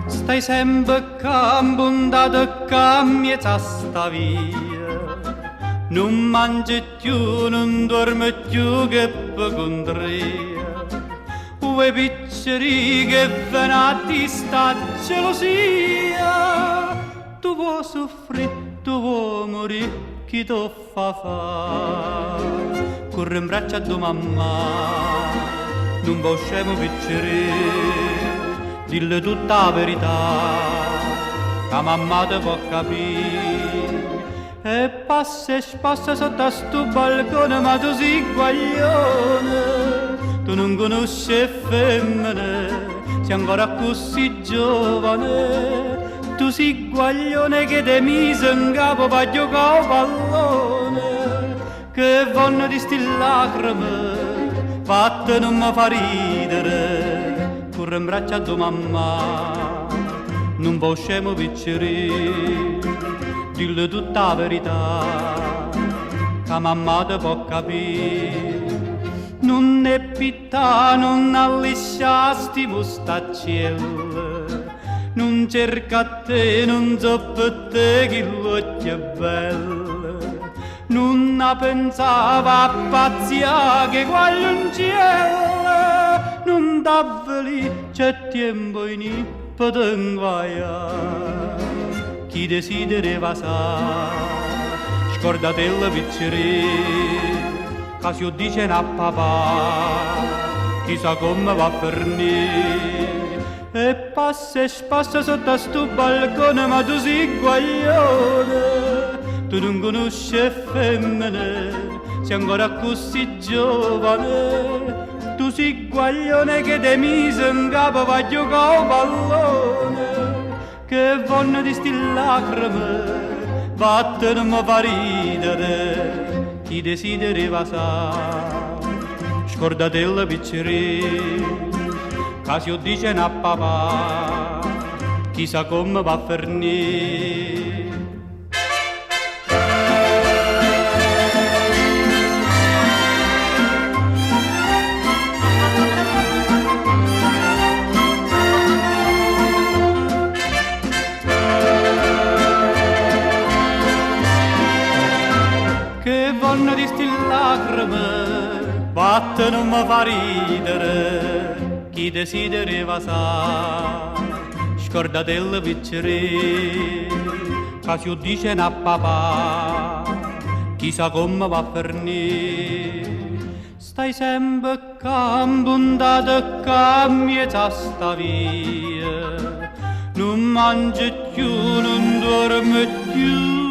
Stai sempre cambondata cambiata sta via, non mangi più, non dormi più che per contria, ue picceri che venati sta gelosia, tu vuoi soffrire, tu vuoi morire, chi ti fa corre in braccio a tua mamma, non vuoi scemo picceri. Dille tutta la verità, che mamma te può capire. E passa e spassa sotto a sto balcone, ma tu sei guaglione. Tu non conosci femmine, sei ancora così giovane. Tu sei guaglione che te mise in capo per giocare a pallone. Che vanno di sti lacrime, fatte non mi fa ridere. Corre in braccio a tua mamma, non può scemo picceri, dille tutta la verità, che mamma te può capire. Non è pittà, non allisciasti mustaccielle, non cerca a te, non so per te che l'occhio è bello, non la pensava a pazzia che guaglioncella. Non t'avveli, c'è tempo in potenguaia. Chi desidereva sa, scordatella piccere, che si dice a papà, chissà come va a finire. E passa e spassa sotto a sto balcone, ma tu sei guaglione, tu non conosci femmine, sei ancora così giovane. Tu sei guaglione che te mise in capo va a giocare a pallone, che vanno di sti lacrime, vattene mi fa ridere, chi desidereva sa, scordatella piccere, che si dice a papà, chissà come va a finire. Di sti lacrime, vatte non mi fa ridere, chi desidereva sa, scordatella piccere, che si dice a papà, chissà come va a finire. Stai sempre cambondata, cambiata sta via, non mangi più, non dormi più.